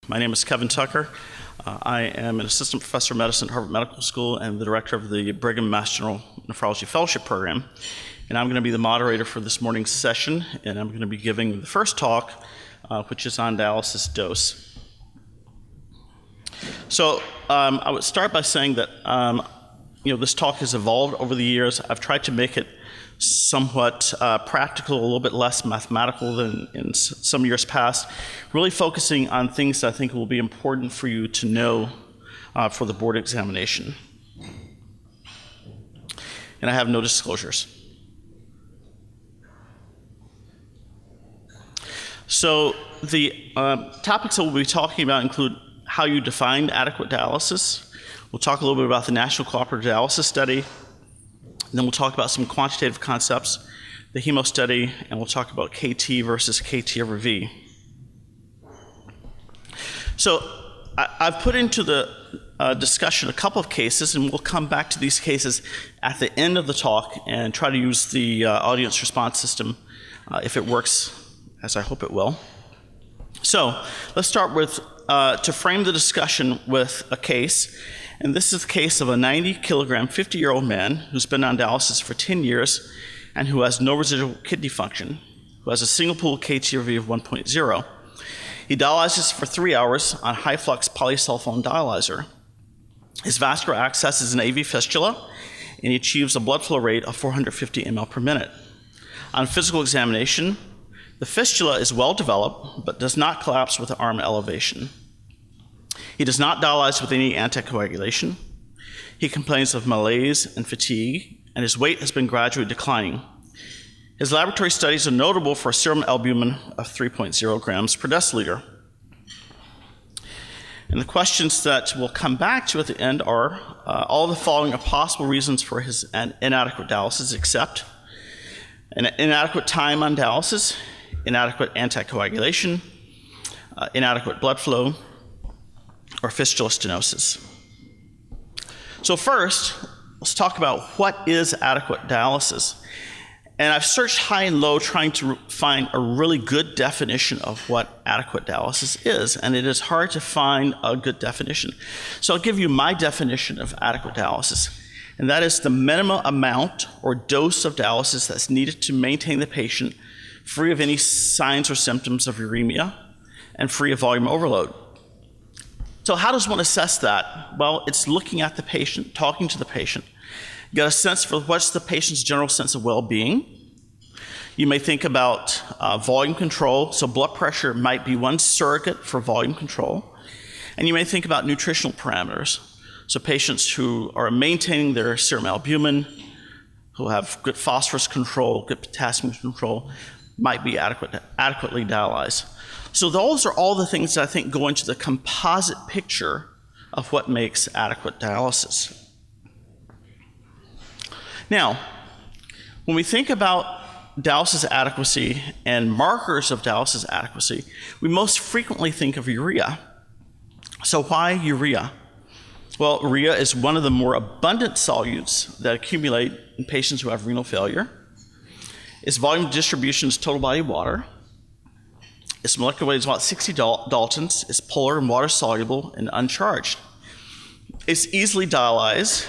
My name is Kevin Tucker. I am an assistant professor of medicine at Harvard Medical School and the director of the Brigham Mass General Nephrology Fellowship Program. And I'm going to be the moderator for this morning's session, and I'm going to be giving the first talk, which is on dialysis dose. So I would start by saying that this talk has evolved over the years. I've tried to make it somewhat practical, a little bit less mathematical than in some years past, really focusing on things that I think will be important for you to know for the board examination. And I have no disclosures. So the topics that we'll be talking about include how you define adequate dialysis. We'll talk a little bit about the National Cooperative Dialysis Study. And then we'll talk about some quantitative concepts, the HEMO study, and we'll talk about KT versus KT over V. So I've put into the discussion a couple of cases, and we'll come back to these cases at the end of the talk and try to use the audience response system if it works, as I hope it will. So let's start with, to frame the discussion with a case. And this is the case of a 90-kilogram, 50-year-old man who's been on dialysis for 10 years and who has no residual kidney function, who has a single-pool KT/V of 1.0. He dialyzes for 3 hours on high-flux polysulfone dialyzer. His vascular access is an AV fistula, and he achieves a blood flow rate of 450 ml per minute. On physical examination, the fistula is well developed, but does not collapse with the arm elevation. He does not dialyze with any anticoagulation. He complains of malaise and fatigue, and his weight has been gradually declining. His laboratory studies are notable for serum albumin of 3.0 grams per deciliter. And the questions that we'll come back to at the end are all the following are possible reasons for his inadequate dialysis, except an inadequate time on dialysis, inadequate anticoagulation, inadequate blood flow, or fistula stenosis. So first, let's talk about what is adequate dialysis. And I've searched high and low trying to find a really good definition of what adequate dialysis is, and it is hard to find a good definition. So I'll give you my definition of adequate dialysis, and that is the minimum amount or dose of dialysis that's needed to maintain the patient free of any signs or symptoms of uremia and free of volume overload. So how does one assess that? Well, it's looking at the patient, talking to the patient. You get a sense for what's the patient's general sense of well-being. You may think about volume control, so blood pressure might be one surrogate for volume control. And you may think about nutritional parameters, so patients who are maintaining their serum albumin, who have good phosphorus control, good potassium control, might be adequately dialyzed. So those are all the things that I think go into the composite picture of what makes adequate dialysis. Now, when we think about dialysis adequacy and markers of dialysis adequacy, we most frequently think of urea. So why urea? Well, urea is one of the more abundant solutes that accumulate in patients who have renal failure. Its volume distribution is total body water. Its molecular weight is about 60 Daltons. It's polar and water-soluble and uncharged. It's easily dialyzed.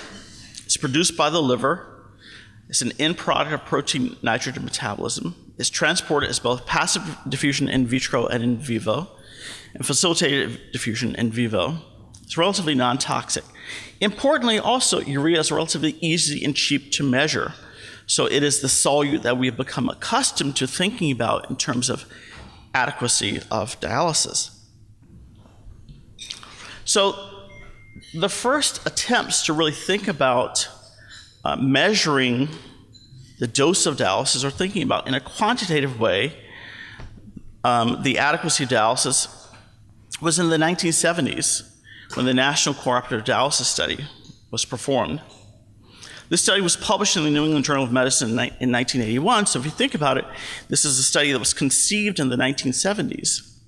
It's produced by the liver. It's an end product of protein-nitrogen metabolism. It's transported as both passive diffusion in vitro and in vivo, and facilitated diffusion in vivo. It's relatively non-toxic. Importantly, also, urea is relatively easy and cheap to measure. So it is the solute that we have become accustomed to thinking about in terms of adequacy of dialysis. So the first attempts to really think about measuring the dose of dialysis or thinking about in a quantitative way the adequacy of dialysis was in the 1970s when the National Cooperative Dialysis Study was performed. This study was published in the New England Journal of Medicine in 1981, so if you think about it, this is a study that was conceived in the 1970s.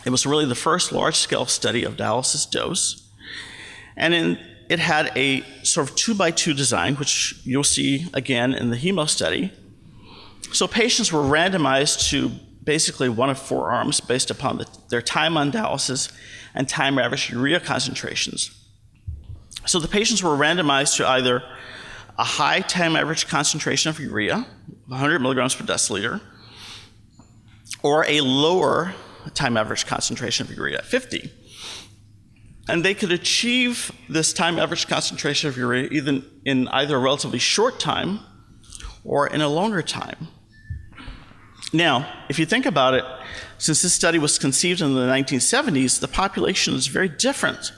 It was really the first large-scale study of dialysis dose, and it had a sort of 2-by-2 design, which you'll see again in the HEMO study. So patients were randomized to basically one of four arms based upon their time on dialysis and time average urea concentrations. So the patients were randomized to either a high time average concentration of urea, 100 milligrams per deciliter, or a lower time average concentration of urea, 50. And they could achieve this time average concentration of urea in either a relatively short time or in a longer time. Now, if you think about it, since this study was conceived in the 1970s, the population is very different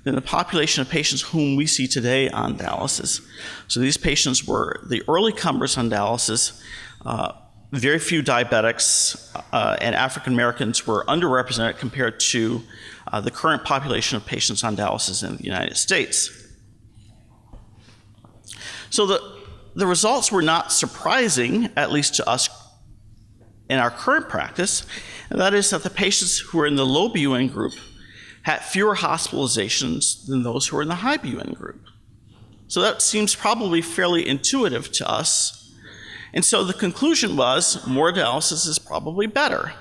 than the population of patients whom we see today on dialysis. So these patients were the early comers on dialysis. Very few diabetics and African Americans were underrepresented compared to the current population of patients on dialysis in the United States. So the results were not surprising, at least to us in our current practice, and that is that the patients who were in the low BUN group had fewer hospitalizations than those who were in the high BUN group. So that seems probably fairly intuitive to us. And so the conclusion was more dialysis is probably better.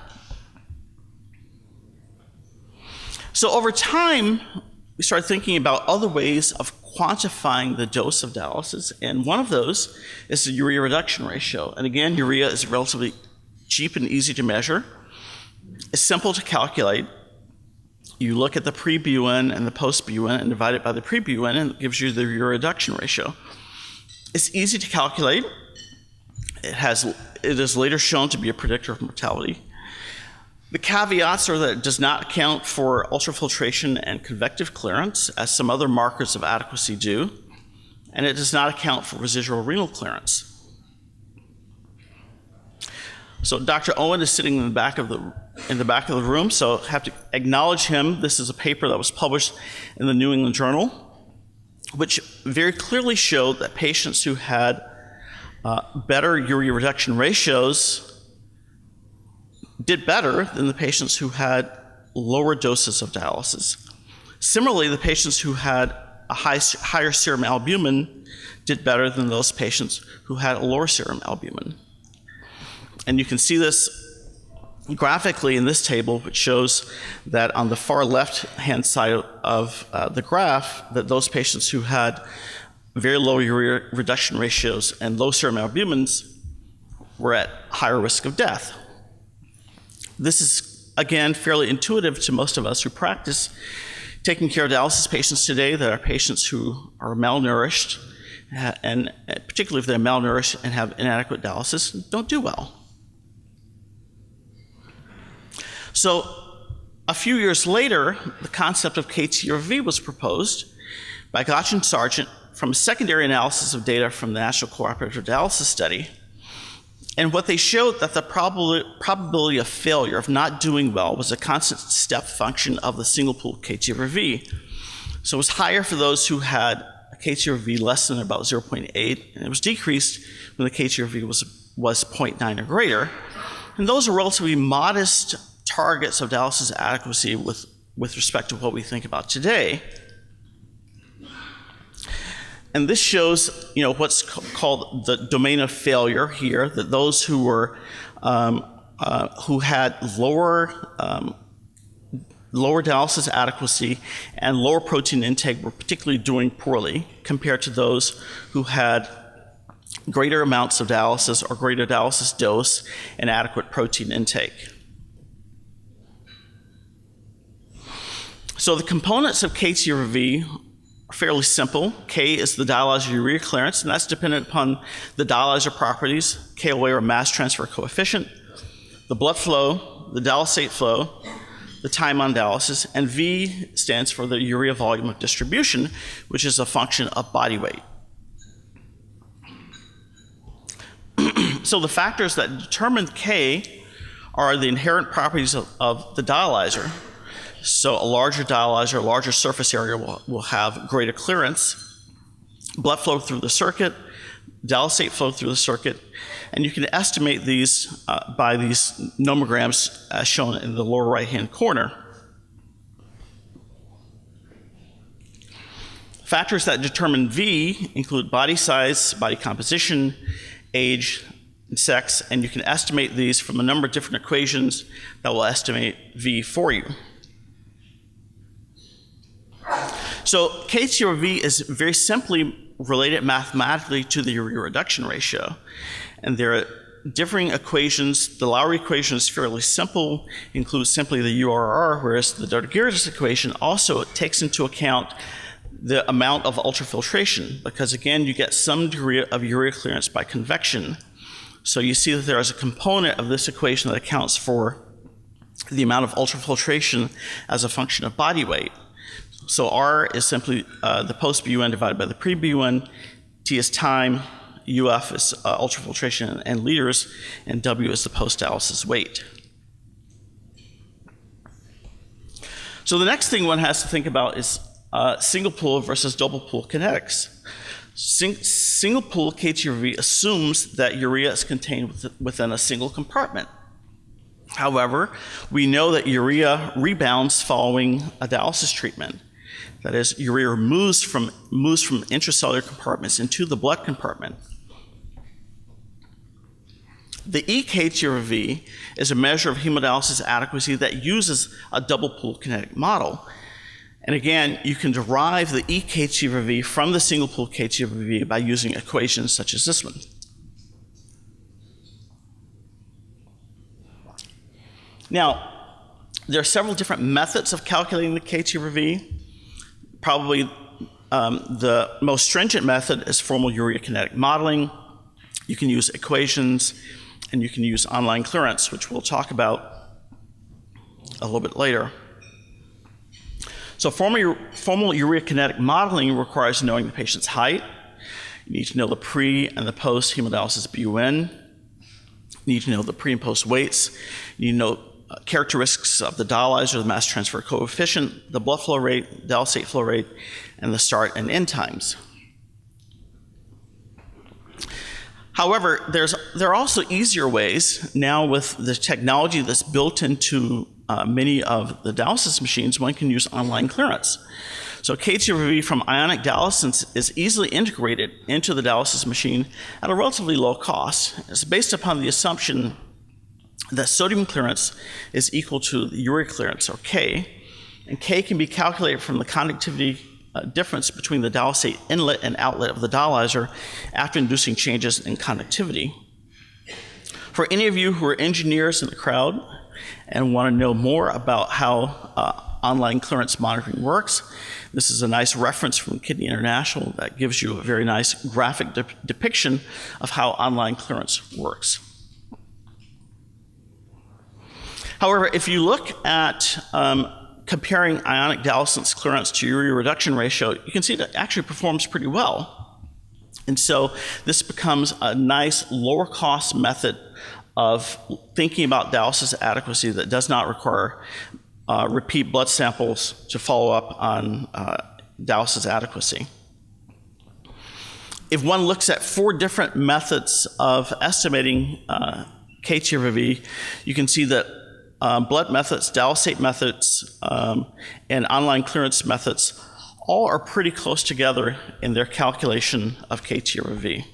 So over time, we started thinking about other ways of quantifying the dose of dialysis, and one of those is the urea reduction ratio. And again, urea is relatively cheap and easy to measure. It's simple to calculate. You look at the pre-BUN and the post-BUN and divide it by the pre-BUN, and it gives you the urea reduction ratio. It's easy to calculate. It is later shown to be a predictor of mortality. The caveats are that it does not account for ultrafiltration and convective clearance, as some other markers of adequacy do, and it does not account for residual renal clearance. So Dr. Owen is sitting in the back of the room, so I have to acknowledge him. This is a paper that was published in the New England Journal, which very clearly showed that patients who had better urea reduction ratios did better than the patients who had lower doses of dialysis. Similarly, the patients who had a higher serum albumin did better than those patients who had a lower serum albumin. And you can see this graphically in this table, which shows that on the far left-hand side of the graph, that those patients who had very low urea reduction ratios and low serum albumins were at higher risk of death. This is, again, fairly intuitive to most of us who practice taking care of dialysis patients today, that are patients who are malnourished, and particularly if they're malnourished and have inadequate dialysis, don't do well. So a few years later, the concept of KT/V was proposed by Gotch and Sargent from a secondary analysis of data from the National Cooperative Dialysis Study. And what they showed that the probability of failure, of not doing well, was a constant step function of the single pool KT/V. So it was higher for those who had a KT/V less than about 0.8, and it was decreased when the KT/V was 0.9 or greater. And those are relatively modest targets of dialysis adequacy with respect to what we think about today. And this shows, what's called the domain of failure here, that those who were who had lower dialysis adequacy and lower protein intake were particularly doing poorly compared to those who had greater amounts of dialysis or greater dialysis dose and adequate protein intake. So the components of KT/V are fairly simple. K is the dialyzer urea clearance, and that's dependent upon the dialyzer properties, KOA or mass transfer coefficient, the blood flow, the dialysate flow, the time on dialysis, and V stands for the urea volume of distribution, which is a function of body weight. So the factors that determine K are the inherent properties of the dialyzer. So a larger dialyzer, a larger surface area will have greater clearance, blood flow through the circuit, dialysate flow through the circuit, and you can estimate these by these nomograms as shown in the lower right-hand corner. Factors that determine V include body size, body composition, age, and sex, and you can estimate these from a number of different equations that will estimate V for you. So KH/V is very simply related mathematically to the urea reduction ratio. And there are differing equations. The Laur equation is fairly simple, includes simply the URR, whereas the Dialysis equation also takes into account the amount of ultrafiltration, because again, you get some degree of urea clearance by convection. So you see that there is a component of this equation that accounts for the amount of ultrafiltration as a function of body weight. So R is simply the post-BUN divided by the pre-BUN, T is time, UF is ultrafiltration in liters, and W is the post-dialysis weight. So the next thing one has to think about is single pool versus double pool kinetics. Single pool KH/V assumes that urea is contained within a single compartment. However, we know that urea rebounds following a dialysis treatment. That is, urea moves from intracellular compartments into the blood compartment. The EKH/V is a measure of hemodialysis adequacy that uses a double pool kinetic model. And again, you can derive the EKH/V from the single pool KH/V by using equations such as this one. Now, there are several different methods of calculating the KH/V. Probably the most stringent method is formal urea kinetic modeling. You can use equations, and you can use online clearance, which we'll talk about a little bit later. So formal urea kinetic modeling requires knowing the patient's height. You need to know the pre and the post hemodialysis BUN. You need to know the pre and post weights. You need to know characteristics of the dialyzer, the mass transfer coefficient, the blood flow rate, dialysate flow rate, and the start and end times. However, there are also easier ways now with the technology that's built into many of the dialysis machines. One can use online clearance. So KH/V from ionic dialysis is easily integrated into the dialysis machine at a relatively low cost. It's based upon the assumption that sodium clearance is equal to the urea clearance, or K, and K can be calculated from the conductivity difference between the dialysate inlet and outlet of the dialyzer after inducing changes in conductivity. For any of you who are engineers in the crowd and want to know more about how online clearance monitoring works, this is a nice reference from Kidney International that gives you a very nice graphic depiction of how online clearance works. However, if you look at comparing ionic dialysis clearance to urea reduction ratio, you can see that it actually performs pretty well. And so this becomes a nice lower cost method of thinking about dialysis adequacy that does not require repeat blood samples to follow up on dialysis adequacy. If one looks at 4 different methods of estimating KH/V, you can see that blood methods, dialysate methods, and online clearance methods all are pretty close together in their calculation of KH/V.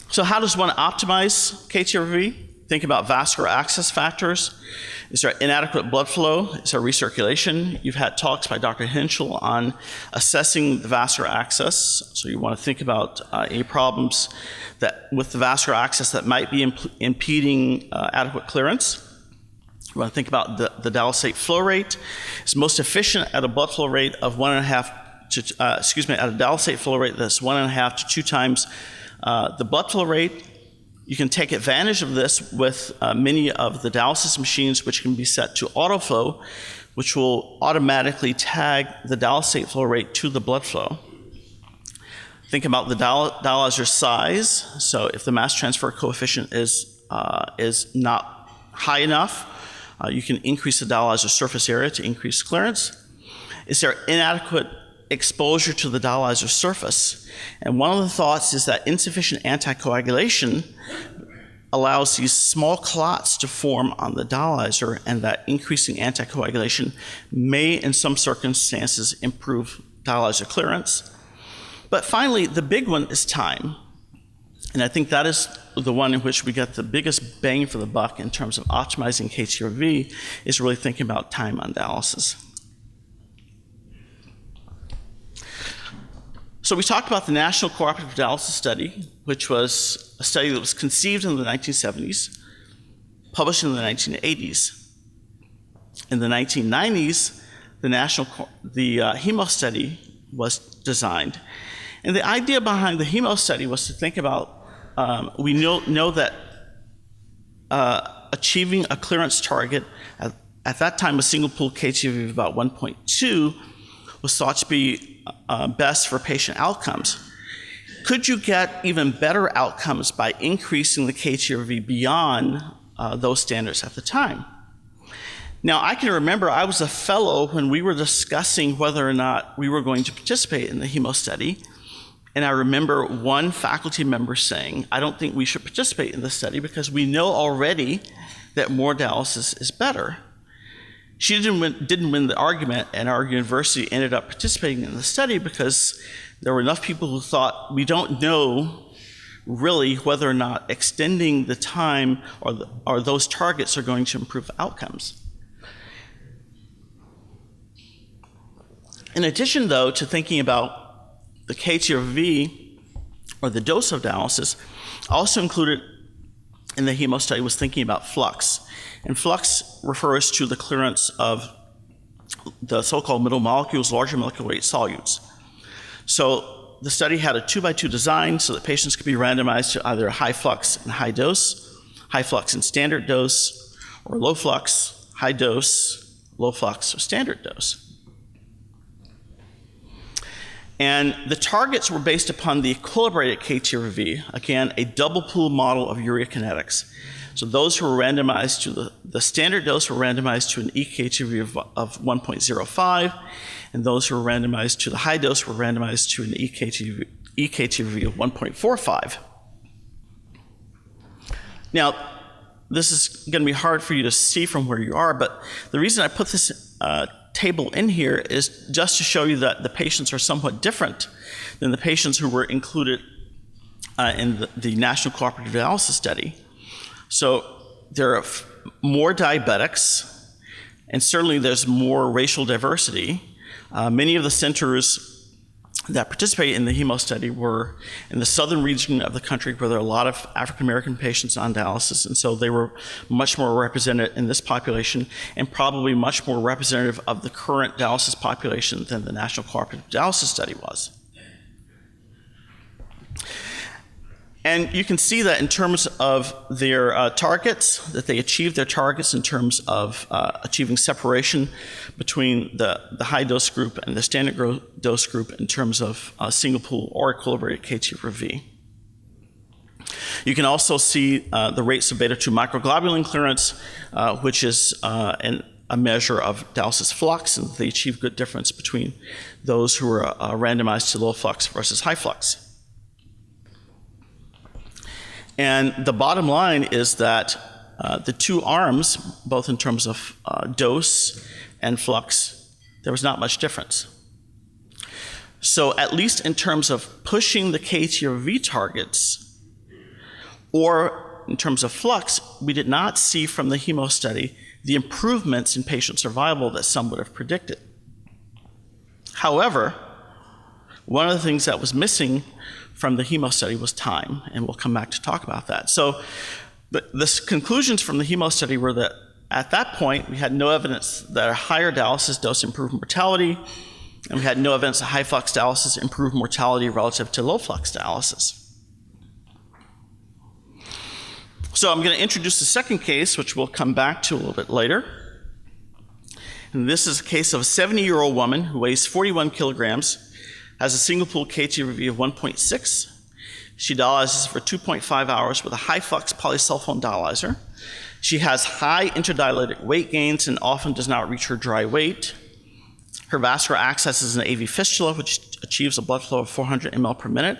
So how does one optimize KH/V? Think about vascular access factors. Is there inadequate blood flow? Is there recirculation? You've had talks by Dr. Henschel on assessing the vascular access. So you want to think about any problems that with the vascular access that might be impeding adequate clearance. You want to think about the dialysate flow rate. It's most efficient at a blood flow rate of at a dialysate flow rate that's 1.5 to 2 times the blood flow rate. You can take advantage of this with many of the dialysis machines, which can be set to autoflow, which will automatically tag the dialysate flow rate to the blood flow. Think about the dialyzer size. So if the mass transfer coefficient is not high enough, you can increase the dialyzer surface area to increase clearance. Is there inadequate exposure to the dialyzer surface? And one of the thoughts is that insufficient anticoagulation allows these small clots to form on the dialyzer, and that increasing anticoagulation may, in some circumstances, improve dialyzer clearance. But finally, the big one is time. And I think that is the one in which we get the biggest bang for the buck in terms of optimizing KTRV, is really thinking about time on dialysis. So we talked about the National Cooperative Dialysis Study, which was a study that was conceived in the 1970s, published in the 1980s. In the 1990s, the HEMO study was designed. And the idea behind the HEMO study was to think about, we know that achieving a clearance target at that time, a single pool KTV of about 1.2 was thought to be best for patient outcomes. Could you get even better outcomes by increasing the KTRV beyond those standards at the time? Now, I can remember I was a fellow when we were discussing whether or not we were going to participate in the HEMO study. And I remember one faculty member saying, I don't think we should participate in this study because we know already that more dialysis is better. She didn't win the argument, and our university ended up participating in the study because there were enough people who thought we don't know really whether or not extending the time or those targets are going to improve outcomes. In addition, though, to thinking about the KTRV, or the dose of dialysis, also included in the HEMO study was thinking about flux. And flux refers to the clearance of the so-called middle molecules, larger molecular weight solutes. So the study had a 2x2 design so that patients could be randomized to either high flux and high dose, high flux and standard dose, or low flux, high dose, low flux, or standard dose. And the targets were based upon the equilibrated KTRV, again, a double pool model of urea kinetics. So those who were randomized to the standard dose were randomized to an eKTRV of 1.05, and those who were randomized to the high dose were randomized to an eKTRV of 1.45. Now, this is going to be hard for you to see from where you are, but the reason I put this table in here is just to show you that the patients are somewhat different than the patients who were included in the National Cooperative Dialysis Study. So there are more diabetics, and certainly there's more racial diversity. Many of the centers that participated in the HEMO study were in the southern region of the country where there are a lot of African-American patients on dialysis, and so they were much more represented in this population and probably much more representative of the current dialysis population than the National Cooperative Dialysis Study was. And you can see that in terms of their targets, that they achieved their targets in terms of achieving separation between the high dose group and the standard dose group in terms of single pool or equilibrated KTRV. You can also see the rates of beta-2 microglobulin clearance, which is a measure of dialysis flux, and they achieve good difference between those who are randomized to low flux versus high flux. And the bottom line is that the two arms, both in terms of dose and flux, there was not much difference. So at least in terms of pushing the KTRV targets, or in terms of flux, we did not see from the HEMO study the improvements in patient survival that some would have predicted. However, one of the things that was missing from the HEMO study was time, and we'll come back to talk about that. So the conclusions from the HEMO study were that at that point, we had no evidence that a higher dialysis dose improved mortality, and we had no evidence that high flux dialysis improved mortality relative to low flux dialysis. So I'm going to introduce the second case, which we'll come back to a little bit later. And this is a case of a 70-year-old woman who weighs 41 kilograms, has a single pool KTRV of 1.6. She dialyzes for 2.5 hours with a high flux polysulfone dialyzer. She has high interdialytic weight gains and often does not reach her dry weight. Her vascular access is an AV fistula, which achieves a blood flow of 400 ml per minute.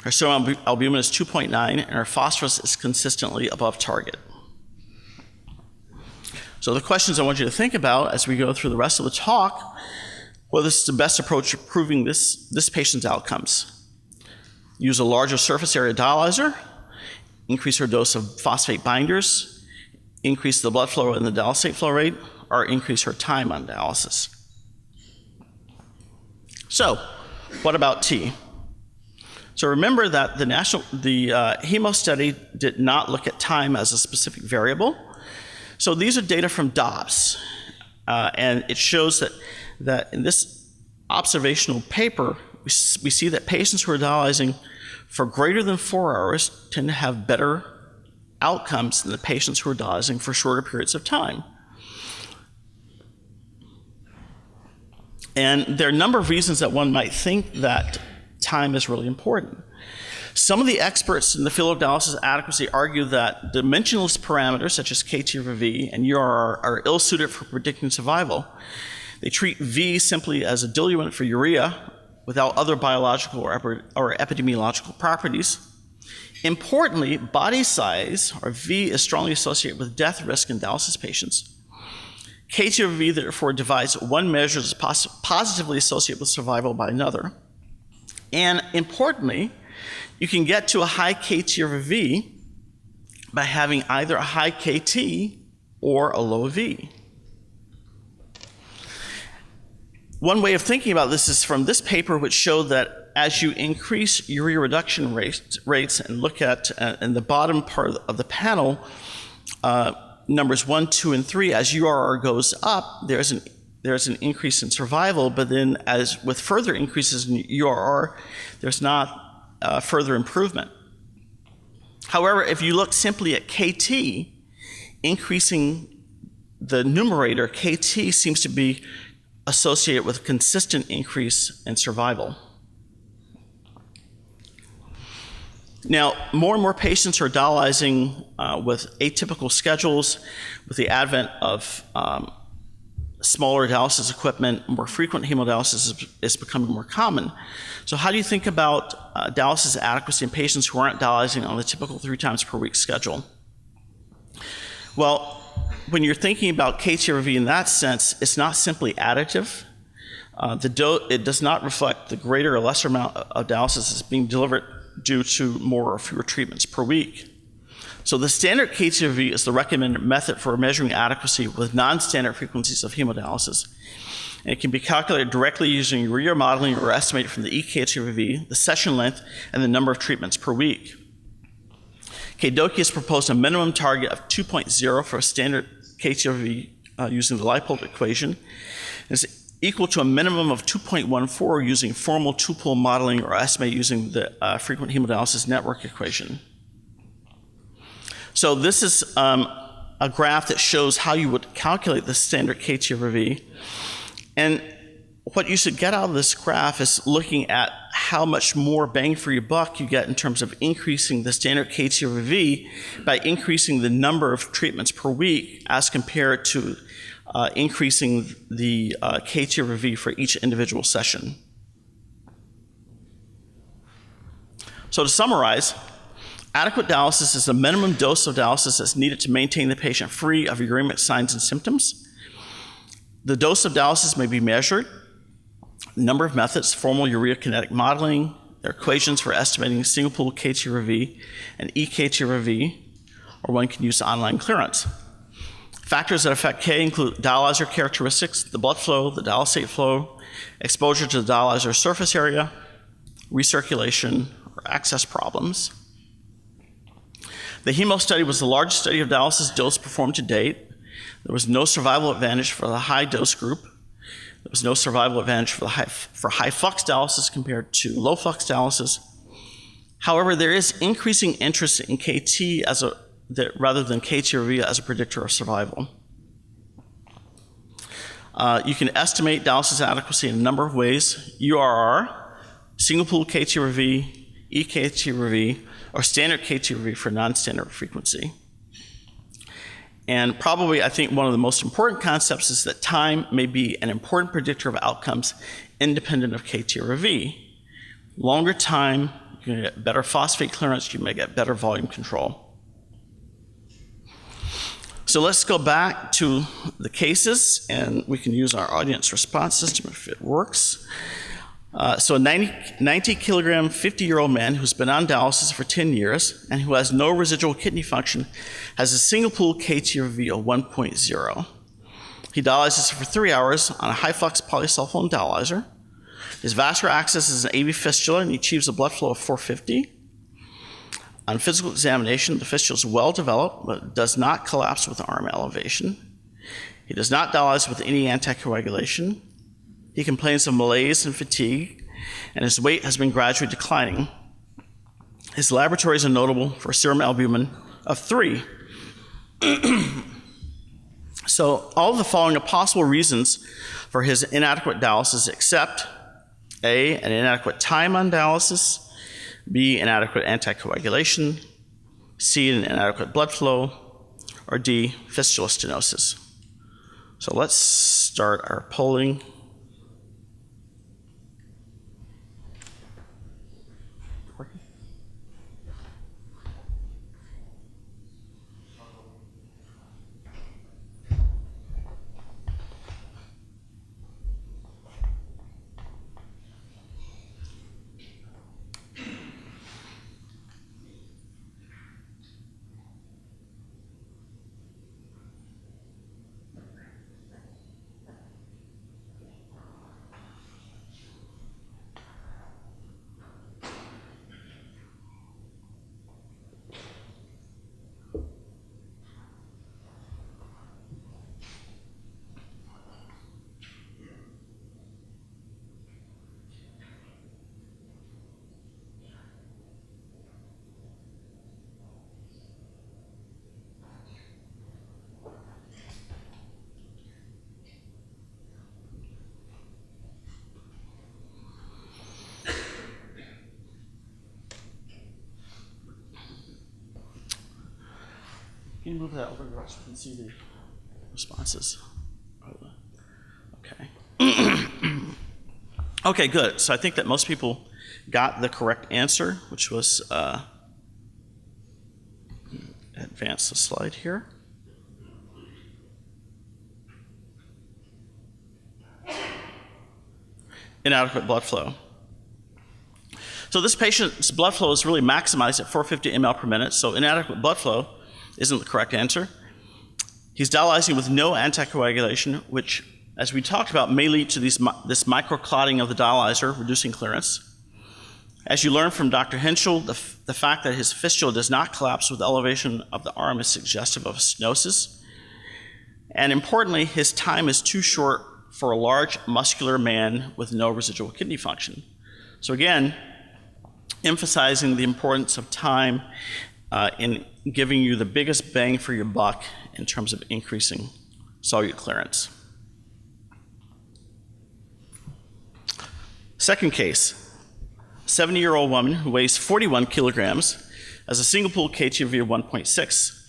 Her serum albumin is 2.9, and her phosphorus is consistently above target. So the questions I want you to think about as we go through the rest of the talk, well, this is the best approach to improving this patient's outcomes. use a larger surface area dialyzer, increase her dose of phosphate binders, increase the blood flow and the dialysate flow rate, or increase her time on dialysis. So, what about T? So remember that the HEMO study did not look at time as a specific variable. So these are data from Dobbs, and it shows that in this observational paper, we see that patients who are dialyzing for greater than 4 hours tend to have better outcomes than the patients who are dialyzing for shorter periods of time. And there are a number of reasons that one might think that time is really important. Some of the experts in the field of dialysis adequacy argue that dimensionless parameters such as KT/V and URR are ill-suited for predicting survival. They treat V simply as a diluent for urea without other biological or epidemiological properties. Importantly, body size, or V, is strongly associated with death risk in dialysis patients. KT/V therefore divides one measure as positively associated with survival by another. And importantly, you can get to a high KT/V by having either a high KT or a low V. One way of thinking about this is from this paper, which showed that as you increase urea reduction rates and look at in the bottom part of the panel, numbers 1, 2, and 3, as URR goes up, there's an increase in survival, but then as with further increases in URR, there's not further improvement. However, if you look simply at KT, increasing the numerator, KT seems to be associated with a consistent increase in survival. Now, more and more patients are dialyzing with atypical schedules. With the advent of smaller dialysis equipment, more frequent hemodialysis is becoming more common. So how do you think about dialysis adequacy in patients who aren't dialyzing on the typical 3 times per week schedule? Well, when you're thinking about KT/V in that sense, it's not simply additive. It does not reflect the greater or lesser amount of dialysis that's being delivered due to more or fewer treatments per week. So the standard KT/V is the recommended method for measuring adequacy with non-standard frequencies of hemodialysis. And it can be calculated directly using urea modeling or estimated from the eKT/V, the session length, and the number of treatments per week. Doki has proposed a minimum target of 2.0 for a standard KT/V using the Leipold equation. It's equal to a minimum of 2.14 using formal two-pole modeling or estimate using the frequent hemodialysis network equation. So this is a graph that shows how you would calculate the standard KT/V. And what you should get out of this graph is looking at how much more bang for your buck you get in terms of increasing the standard KT/V by increasing the number of treatments per week as compared to increasing the KT/V for each individual session. So to summarize, adequate dialysis is the minimum dose of dialysis that's needed to maintain the patient free of uremic signs and symptoms. The dose of dialysis may be measured. Number of methods: formal urea kinetic modeling, there are equations for estimating single pool KT/V and eKT/V, or one can use online clearance. Factors that affect K include dialyzer characteristics, the blood flow, the dialysate flow, exposure to the dialyzer surface area, recirculation, or access problems. The HEMO study was the largest study of dialysis dose performed to date. There was no survival advantage for the high dose group. There was no survival advantage for high flux dialysis compared to low flux dialysis. However, there is increasing interest in KT rather than KT/V as a predictor of survival. You can estimate dialysis adequacy in a number of ways: URR, single pool KT/V, eKT/V, or standard KT/V for non-standard frequency. And probably, I think, one of the most important concepts is that time may be an important predictor of outcomes independent of KT/V. Longer time, you're going to get better phosphate clearance, you may get better volume control. So let's go back to the cases, and we can use our audience response system if it works. So a 90 kilogram, 50-year-old man who's been on dialysis for 10 years and who has no residual kidney function has a single pool KTRV of 1.0. He dialyzes for 3 hours on a high-flux polysulfone dialyzer. His vascular access is an AV fistula and he achieves a blood flow of 450. On physical examination, the fistula is well developed but does not collapse with arm elevation. He does not dialyze with any anticoagulation. He complains of malaise and fatigue, and his weight has been gradually declining. His laboratories are notable for serum albumin of 3. So all of the following are possible reasons for his inadequate dialysis except A, an inadequate time on dialysis, B, inadequate anticoagulation, C, an inadequate blood flow, or D, fistula stenosis. So let's start our polling. Can you move that over so we can see the responses? Okay. Okay, good. So I think that most people got the correct answer, which was, advance the slide here. Inadequate blood flow. So this patient's blood flow is really maximized at 450 ml per minute, so inadequate blood flow isn't the correct answer. He's dialyzing with no anticoagulation, which, as we talked about, may lead to this microclotting of the dialyzer, reducing clearance. As you learned from Dr. Henschel, the fact that his fistula does not collapse with elevation of the arm is suggestive of stenosis. And importantly, his time is too short for a large muscular man with no residual kidney function. So again, emphasizing the importance of time in giving you the biggest bang for your buck in terms of increasing solute clearance. Second case, a 70-year-old woman who weighs 41 kilograms has a single pool KTV of 1.6.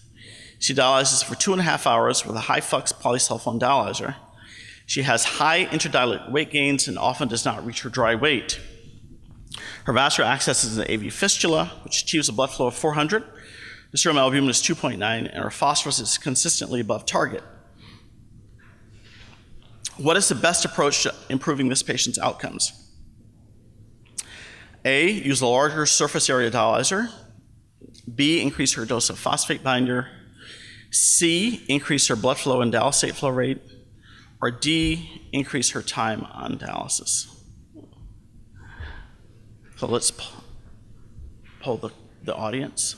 She dialyzes for 2.5 hours with a high flux polysulfone dialyzer. She has high interdialytic weight gains and often does not reach her dry weight. Her vascular access is an AV fistula, which achieves a blood flow of 400. The serum albumin is 2.9, and her phosphorus is consistently above target. What is the best approach to improving this patient's outcomes? A, use a larger surface area dialyzer. B, increase her dose of phosphate binder. C, increase her blood flow and dialysate flow rate. Or D, increase her time on dialysis. So let's poll the audience.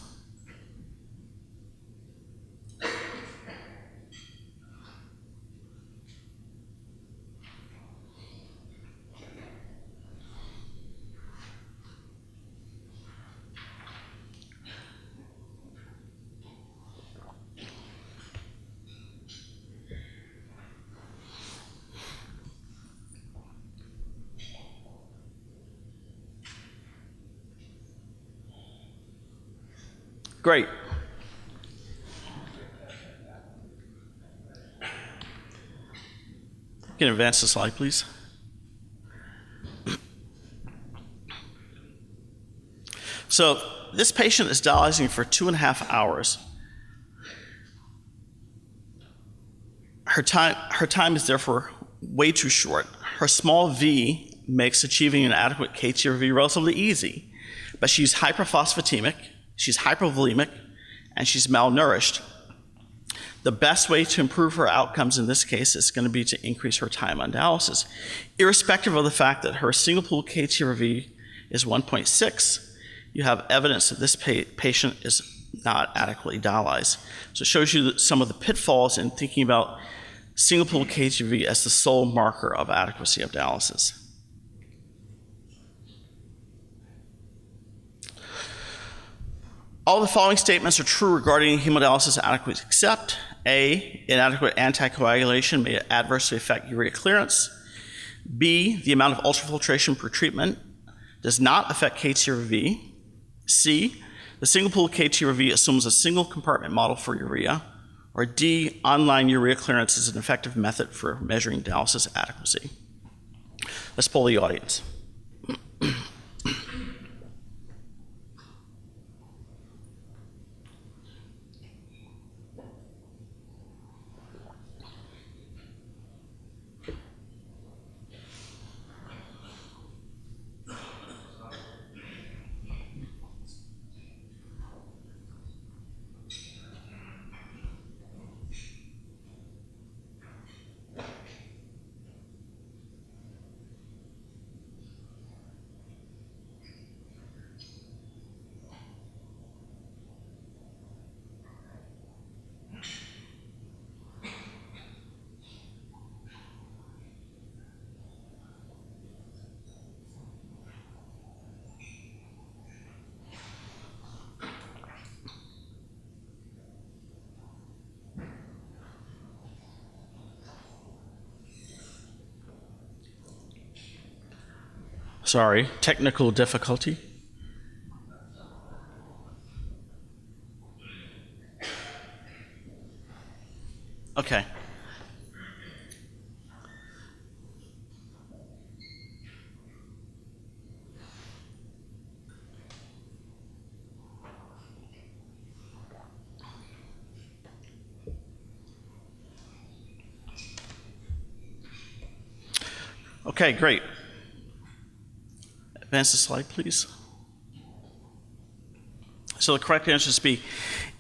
Great. You can advance the slide, please. So this patient is dialyzing for 2.5 hours. Her time is therefore way too short. Her small v makes achieving an adequate KTRV relatively easy, but she's hyperphosphatemic, she's hypovolemic, and she's malnourished. The best way to improve her outcomes in this case is going to be to increase her time on dialysis. Irrespective of the fact that her single pool KTRV is 1.6, you have evidence that this patient is not adequately dialyzed. So it shows you some of the pitfalls in thinking about single pool KTRV as the sole marker of adequacy of dialysis. All the following statements are true regarding hemodialysis adequacy except A, inadequate anticoagulation may adversely affect urea clearance. B, the amount of ultrafiltration per treatment does not affect KTRV. C, the single pool KTRV assumes a single compartment model for urea. Or D, online urea clearance is an effective method for measuring dialysis adequacy. Let's poll the audience. Sorry, technical difficulty. Okay. Okay, great. Advance the slide, please. So the correct answer is B.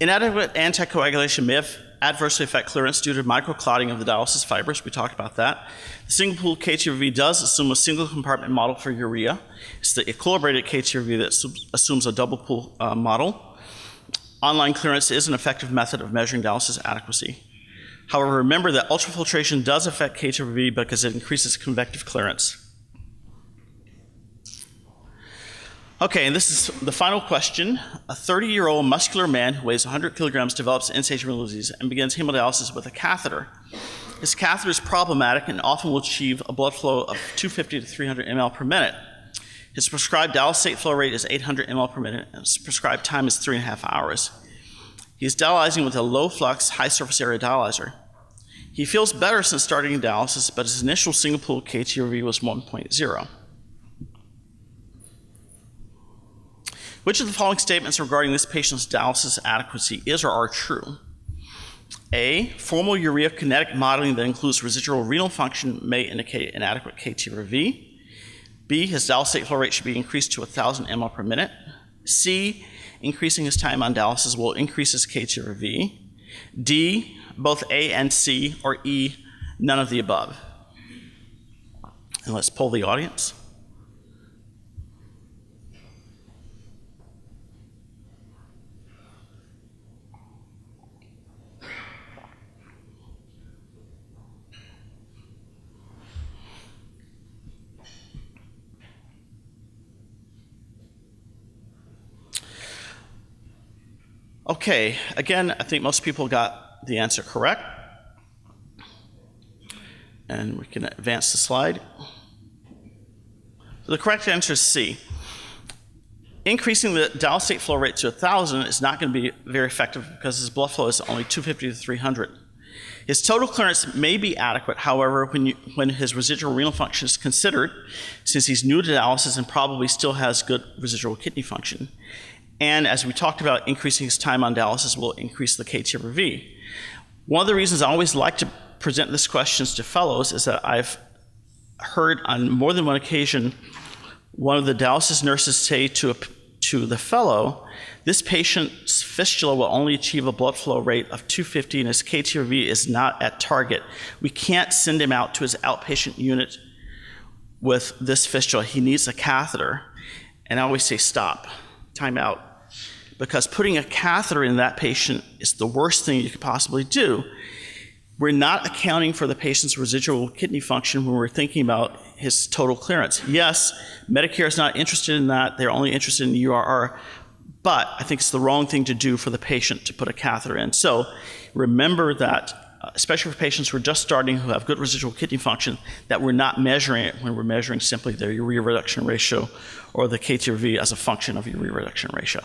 Inadequate anticoagulation may adversely affect clearance due to microclotting of the dialysis fibers. We talked about that. The single pool KTRV does assume a single compartment model for urea. It's the equilibrated KTRV that assumes a double pool model. Online clearance is an effective method of measuring dialysis adequacy. However, remember that ultrafiltration does affect KTRV because it increases convective clearance. Okay, and this is the final question. A 30-year-old muscular man who weighs 100 kilograms develops end-stage renal disease and begins hemodialysis with a catheter. His catheter is problematic and often will achieve a blood flow of 250 to 300 ml per minute. His prescribed dialysate flow rate is 800 ml per minute, and his prescribed time is 3.5 hours. He is dialyzing with a low-flux, high-surface area dialyzer. He feels better since starting dialysis, but his initial single-pool KTRV was 1.0. Which of the following statements regarding this patient's dialysis adequacy is or are true? A, formal urea kinetic modeling that includes residual renal function may indicate inadequate KTRV. B, his dialysate flow rate should be increased to 1,000 ml per minute. C, increasing his time on dialysis will increase his KTRV. D, both A and C, or E, none of the above. And let's poll the audience. Okay, again, I think most people got the answer correct. And we can advance the slide. So the correct answer is C. Increasing the dialysate flow rate to 1,000 is not going to be very effective because his blood flow is only 250 to 300. His total clearance may be adequate, however, when his residual renal function is considered, since he's new to dialysis and probably still has good residual kidney function. And as we talked about, increasing his time on dialysis will increase the heard on more than one occasion one of the dialysis nurses say to the fellow, this patient's fistula will only achieve a blood flow rate of 250 and his KTRV is not at target. We can't send him out to his outpatient unit with this fistula. He needs a catheter. And I always say, stop, time out. Because putting a catheter in that patient is the worst thing you could possibly do. We're not accounting for the patient's residual kidney function when we're thinking about his total clearance. Yes, Medicare is not interested in that. They're only interested in the URR. But I think it's the wrong thing to do for the patient to put a catheter in. So remember that, especially for patients who are just starting, who have good residual kidney function, that we're not measuring it when we're measuring simply their urea reduction ratio or the KTRV as a function of urea reduction ratio.